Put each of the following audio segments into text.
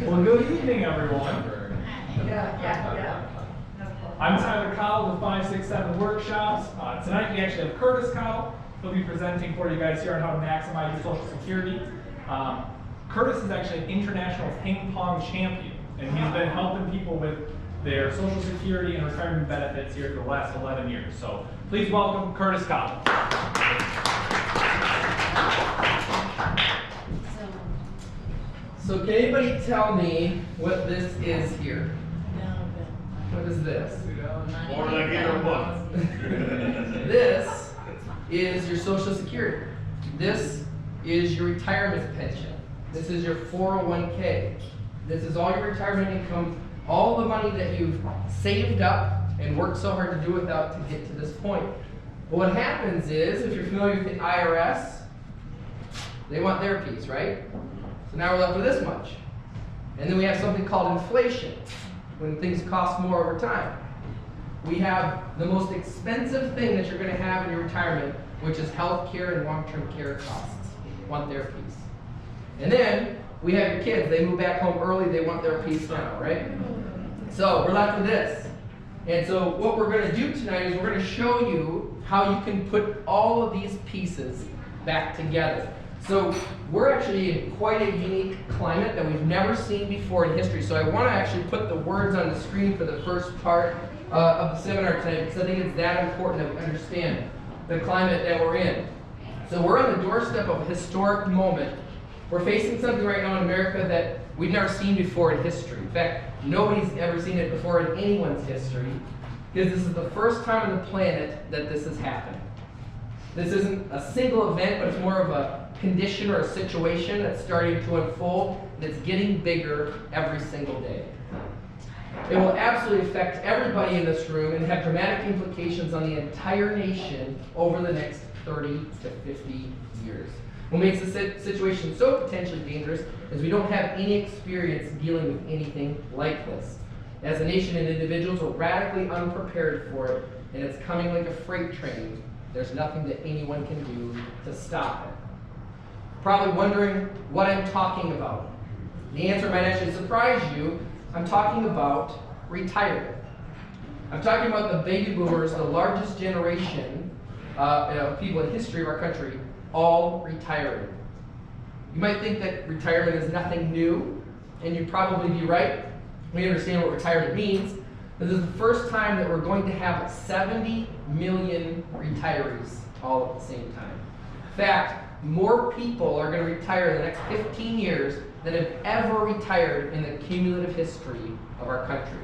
Well, good evening, everyone. I'm Tyler Cowell with 567 Workshops. Tonight we actually have Curtis Cowell. He'll be presenting for you guys here on how to maximize your Social Security. Curtis is actually an international ping pong champion, and he's been helping people with their Social Security and retirement benefits here for the last 11 years. So please welcome Curtis Cowell. So can anybody tell me what this is here? What is this? More than I give her a book. This is your Social Security. This is your retirement pension. This is your 401k. This is all your retirement income, all the money that you've saved up and worked so hard to do without to get to this point. But what happens is, if you're familiar with the IRS, they want their piece, right? So now we're left with this much. And then we have something called inflation, when things cost more over time. We have the most expensive thing that you're going to have in your retirement, which is health care and long-term care costs. Want their piece. And then we have your kids. They move back home early. They want their piece now, right? So we're left with this. And so what we're going to do tonight is we're going to show you how you can put all of these pieces back together. So we're actually in quite a unique climate that we've never seen before in history. So I want to actually put the words on the screen for the first part of the seminar tonight, because I think it's that important that we understand the climate that we're in. So we're on the doorstep of a historic moment. We're facing something right now in America that we've never seen before in history. In fact, nobody's ever seen it before in anyone's history, because this is the first time on the planet that this has happened. This isn't a single event, but it's more of a condition or a situation that's starting to unfold, and it's getting bigger every single day. It will absolutely affect everybody in this room and have dramatic implications on the entire nation over the next 30 to 50 years. What makes the situation so potentially dangerous is we don't have any experience dealing with anything like this. As a nation and individuals, we're radically unprepared for it, and it's coming like a freight train. There's nothing that anyone can do to stop it. Probably wondering what I'm talking about. The answer might actually surprise you. I'm talking about retirement. I'm talking about the baby boomers, the largest generation of people in history of our country, all retiring. You might think that retirement is nothing new, and you'd probably be right. We understand what retirement means. This is the first time that we're going to have 70 million retirees all at the same time. In fact, more people are going to retire in the next 15 years than have ever retired in the cumulative history of our country.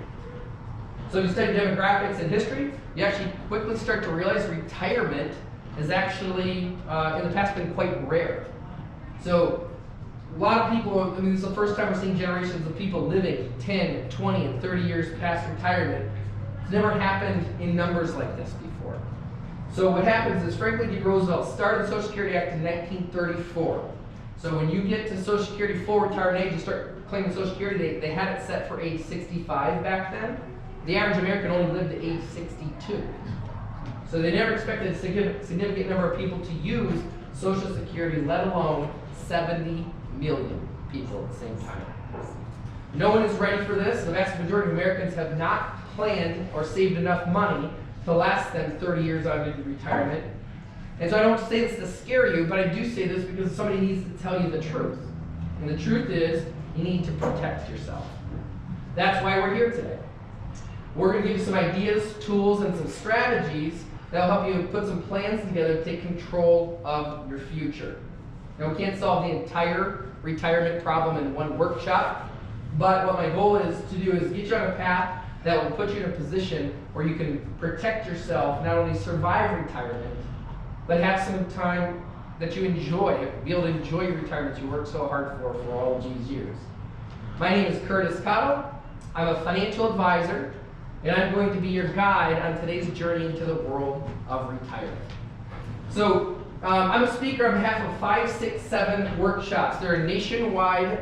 So if you study demographics and history, you actually quickly start to realize retirement has actually, in the past, been quite rare. So a lot of people, I mean, this is the first time we're seeing generations of people living 10, 20, and 30 years past retirement. It's never happened in numbers like this before. So what happens is Franklin D. Roosevelt started the Social Security Act in 1934. So when you get to Social Security full retirement age, you start claiming Social Security, they had it set for age 65 back then. The average American only lived to age 62. So they never expected a significant number of people to use Social Security, let alone 70 million people at the same time. No one is ready for this. The vast majority of Americans have not planned or saved enough money to last them 30 years out into retirement. And so I don't say this to scare you, but I do say this because somebody needs to tell you the truth. And the truth is, you need to protect yourself. That's why we're here today. We're going to give you some ideas, tools, and some strategies that will help you put some plans together to take control of your future. Now, we can't solve the entire retirement problem in one workshop, but what my goal is to do is get you on a path that will put you in a position where you can protect yourself, not only survive retirement, but have some time that you enjoy, be able to enjoy your retirement you worked so hard for all of these years. My name is Curtis Cotto. I'm a financial advisor, and I'm going to be your guide on today's journey into the world of retirement. So, I'm a speaker on behalf of 567 Workshops. They're a nationwide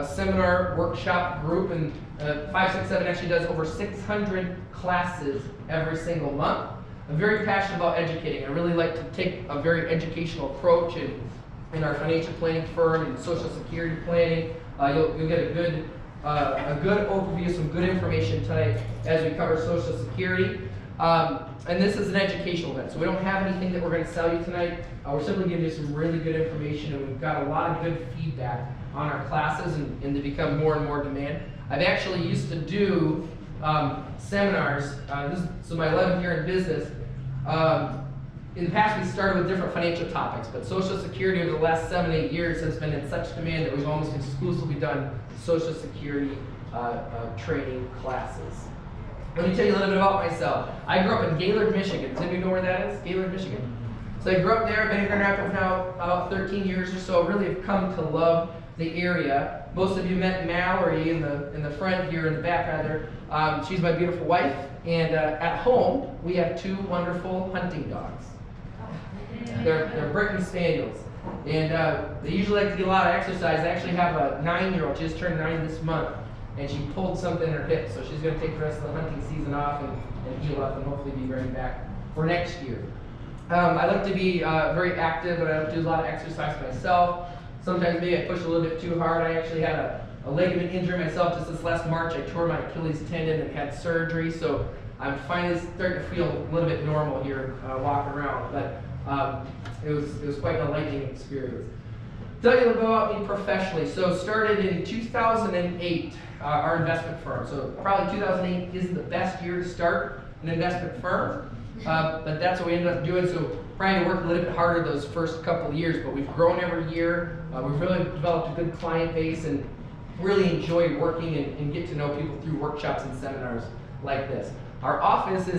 seminar workshop group, and 567 actually does over 600 classes every single month. I'm very passionate about educating. I really like to take a very educational approach in our financial planning firm and Social Security planning. You'll get a good overview, some good information tonight as we cover Social Security. And this is an educational event, so we don't have anything that we're going to sell you tonight. We're simply giving you some really good information, and we've got a lot of good feedback on our classes, and they become more and more demand. I've actually used to do seminars. This is my 11th year in business. In the past, we started with different financial topics, but Social Security over the last 7-8 years has been in such demand that we've almost exclusively done Social Security training classes. Let me tell you a little bit about myself. I grew up in Gaylord, Michigan. Does anybody know where that is? Gaylord, Michigan? So I grew up there. I've been in Grand Rapids now about 13 years or so. Really have come to love the area. Most of you met Mallory in the front here, in the back rather. She's my beautiful wife. And at home, we have 2 wonderful hunting dogs. They're Britain Spaniels. And they usually like to get a lot of exercise. I actually have a 9-year-old. She just turned 9 this month. And she pulled something in her hip, so she's going to take the rest of the hunting season off and heal up and hopefully be ready back for next year. I like to be very active, and I like to do a lot of exercise myself. Sometimes maybe I push a little bit too hard. I actually had a ligament injury myself just this last March. I tore my Achilles tendon and had surgery, so I'm finally starting to feel a little bit normal here walking around. But it was quite an enlightening experience. Tell you a little bit about me professionally. So started in 2008, our investment firm. So probably 2008 isn't the best year to start an investment firm, but that's what we ended up doing. So probably worked a little bit harder those first couple of years, but we've grown every year. We've really developed a good client base and really enjoy working and get to know people through workshops and seminars like this. Our office is